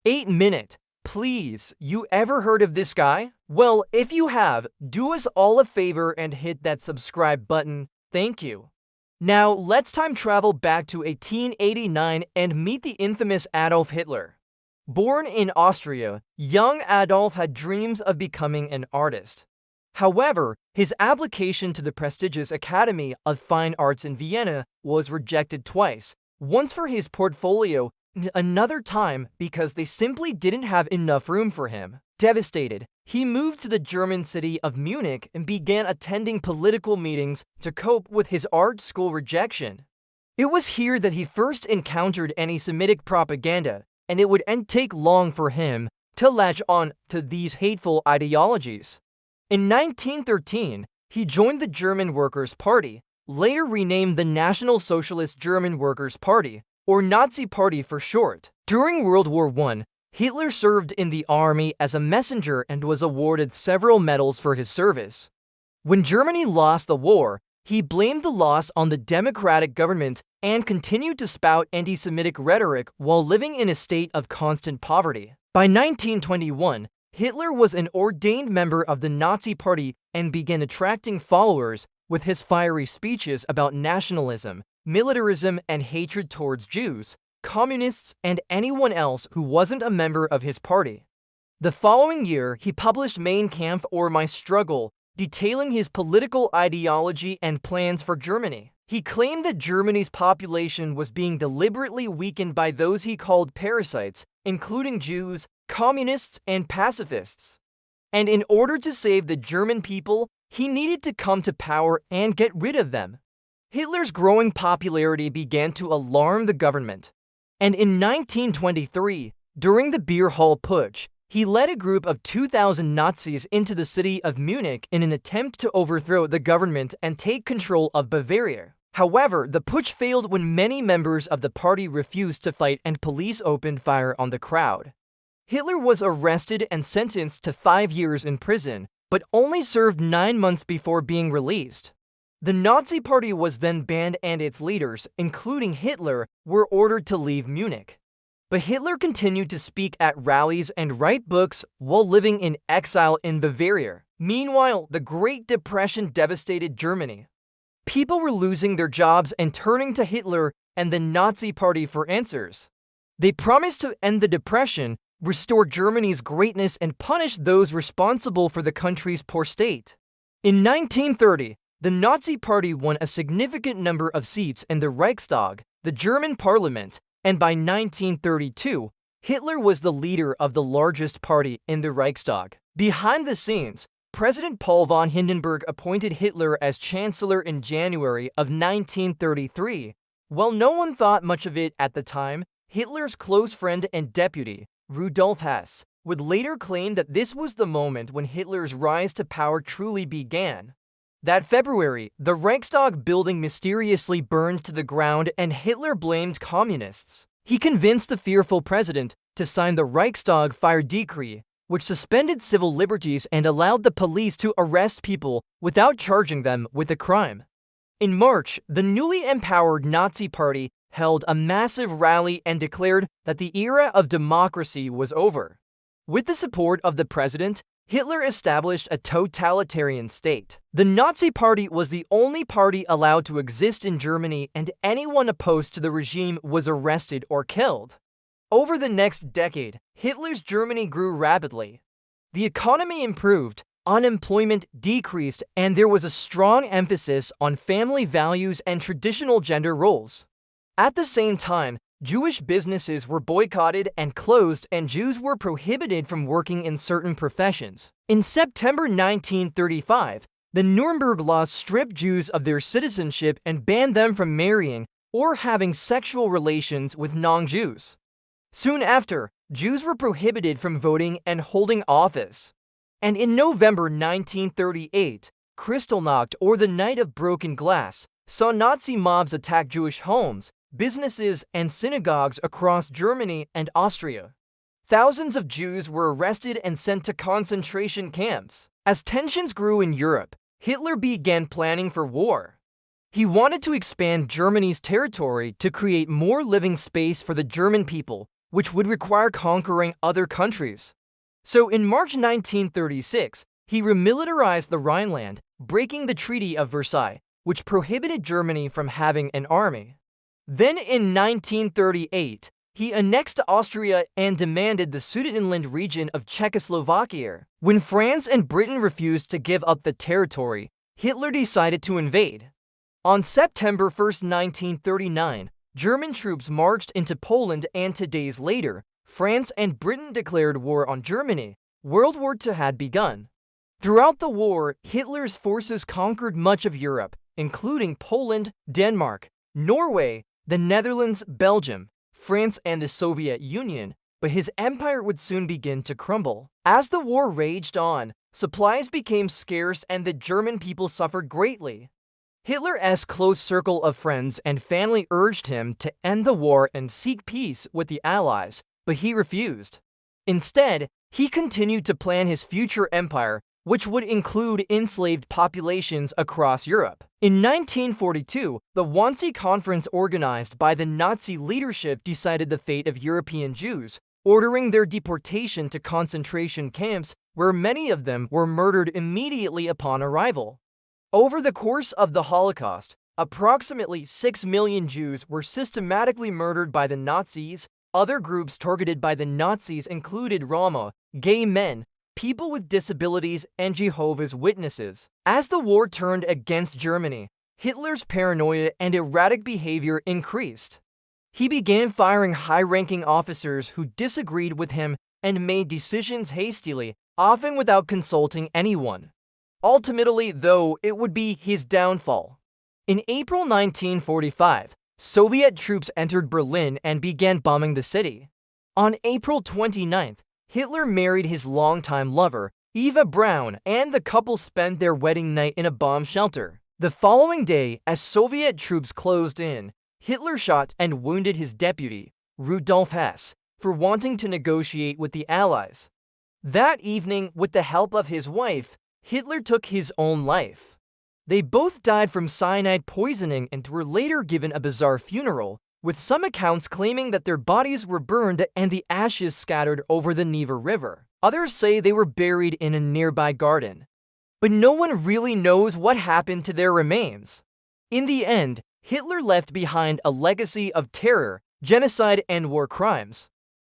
8-minute. Please, you ever heard of this guy? Well, if you have, do us all a favor and hit that subscribe button. Thank you. Now, let's time travel back to 1889 and meet the infamous Adolf Hitler. Born in Austria, young Adolf had dreams of becoming an artist. However, his application to the prestigious Academy of Fine Arts in Vienna was rejected twice, once for his portfolio, another time because they simply didn't have enough room for him. Devastated, he moved to the German city of Munich and began attending political meetings to cope with his art school rejection. It was here that he first encountered anti-Semitic propaganda, and it wouldn't take long for him to latch on to these hateful ideologies. In 1913, he joined the German Workers' Party, later renamed the National Socialist German Workers' Party, or Nazi Party for short. During World War I, Hitler served in the army as a messenger and was awarded several medals for his service. When Germany lost the war, he blamed the loss on the democratic government and continued to spout anti-Semitic rhetoric while living in a state of constant poverty. By 1921, Hitler was an ordained member of the Nazi Party and began attracting followers with his fiery speeches about nationalism, militarism, and hatred towards Jews, communists, and anyone else who wasn't a member of his party. The following year, he published Mein Kampf, or My Struggle, detailing his political ideology and plans for Germany. He claimed that Germany's population was being deliberately weakened by those he called parasites, including Jews, communists, and pacifists. And in order to save the German people, he needed to come to power and get rid of them. Hitler's growing popularity began to alarm the government. And in 1923, during the Beer Hall Putsch, he led a group of 2,000 Nazis into the city of Munich in an attempt to overthrow the government and take control of Bavaria. However, the putsch failed when many members of the party refused to fight and police opened fire on the crowd. Hitler was arrested and sentenced to 5 years in prison, but only served 9 months before being released. The Nazi Party was then banned and its leaders, including Hitler, were ordered to leave Munich. But Hitler continued to speak at rallies and write books while living in exile in Bavaria. Meanwhile, the Great Depression devastated Germany. People were losing their jobs and turning to Hitler and the Nazi Party for answers. They promised to end the Depression, restore Germany's greatness, and punish those responsible for the country's poor state. In 1930, the Nazi Party won a significant number of seats in the Reichstag, the German parliament, and by 1932, Hitler was the leader of the largest party in the Reichstag. Behind the scenes, President Paul von Hindenburg appointed Hitler as chancellor in January of 1933. While no one thought much of it at the time, Hitler's close friend and deputy, Rudolf Hess, would later claim that this was the moment when Hitler's rise to power truly began. That February, the Reichstag building mysteriously burned to the ground and Hitler blamed communists. He convinced the fearful president to sign the Reichstag Fire Decree, which suspended civil liberties and allowed the police to arrest people without charging them with a crime. In March, the newly empowered Nazi Party held a massive rally and declared that the era of democracy was over. With the support of the president, Hitler established a totalitarian state. The Nazi Party was the only party allowed to exist in Germany, and anyone opposed to the regime was arrested or killed. Over the next decade, Hitler's Germany grew rapidly. The economy improved, unemployment decreased, and there was a strong emphasis on family values and traditional gender roles. At the same time, Jewish businesses were boycotted and closed, and Jews were prohibited from working in certain professions. In September 1935, the Nuremberg Laws stripped Jews of their citizenship and banned them from marrying or having sexual relations with non-Jews. Soon after, Jews were prohibited from voting and holding office. And in November 1938, Kristallnacht, or the Night of Broken Glass, saw Nazi mobs attack Jewish homes, businesses, and synagogues across Germany and Austria. Thousands of Jews were arrested and sent to concentration camps. As tensions grew in Europe, Hitler began planning for war. He wanted to expand Germany's territory to create more living space for the German people, which would require conquering other countries. So in March 1936, he remilitarized the Rhineland, breaking the Treaty of Versailles, which prohibited Germany from having an army. Then in 1938, he annexed Austria and demanded the Sudetenland region of Czechoslovakia. When France and Britain refused to give up the territory, Hitler decided to invade. On September 1, 1939, German troops marched into Poland, and 2 days later, France and Britain declared war on Germany. World War II had begun. Throughout the war, Hitler's forces conquered much of Europe, including Poland, Denmark, Norway, the Netherlands, Belgium, France, and the Soviet Union, but his empire would soon begin to crumble. As the war raged on, supplies became scarce and the German people suffered greatly. Hitler's close circle of friends and family urged him to end the war and seek peace with the Allies, but he refused. Instead, he continued to plan his future empire, which would include enslaved populations across Europe. In 1942, the Wannsee Conference organized by the Nazi leadership decided the fate of European Jews, ordering their deportation to concentration camps where many of them were murdered immediately upon arrival. Over the course of the Holocaust, approximately 6 million Jews were systematically murdered by the Nazis. Other groups targeted by the Nazis included Roma, gay men, people with disabilities, and Jehovah's Witnesses. As the war turned against Germany, Hitler's paranoia and erratic behavior increased. He began firing high-ranking officers who disagreed with him and made decisions hastily, often without consulting anyone. Ultimately, though, it would be his downfall. In April 1945, Soviet troops entered Berlin and began bombing the city. On April 29th, Hitler married his longtime lover, Eva Braun, and the couple spent their wedding night in a bomb shelter. The following day, as Soviet troops closed in, Hitler shot and wounded his deputy, Rudolf Hess, for wanting to negotiate with the Allies. That evening, with the help of his wife, Hitler took his own life. They both died from cyanide poisoning and were later given a bizarre funeral, with some accounts claiming that their bodies were burned and the ashes scattered over the Neva River. Others say they were buried in a nearby garden. But no one really knows what happened to their remains. In the end, Hitler left behind a legacy of terror, genocide, and war crimes.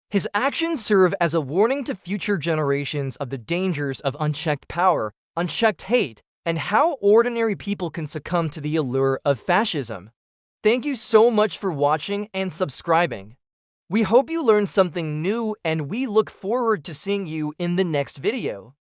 His actions serve as a warning to future generations of the dangers of unchecked power, unchecked hate, and how ordinary people can succumb to the allure of fascism. Thank you so much for watching and subscribing. We hope you learned something new, and we look forward to seeing you in the next video.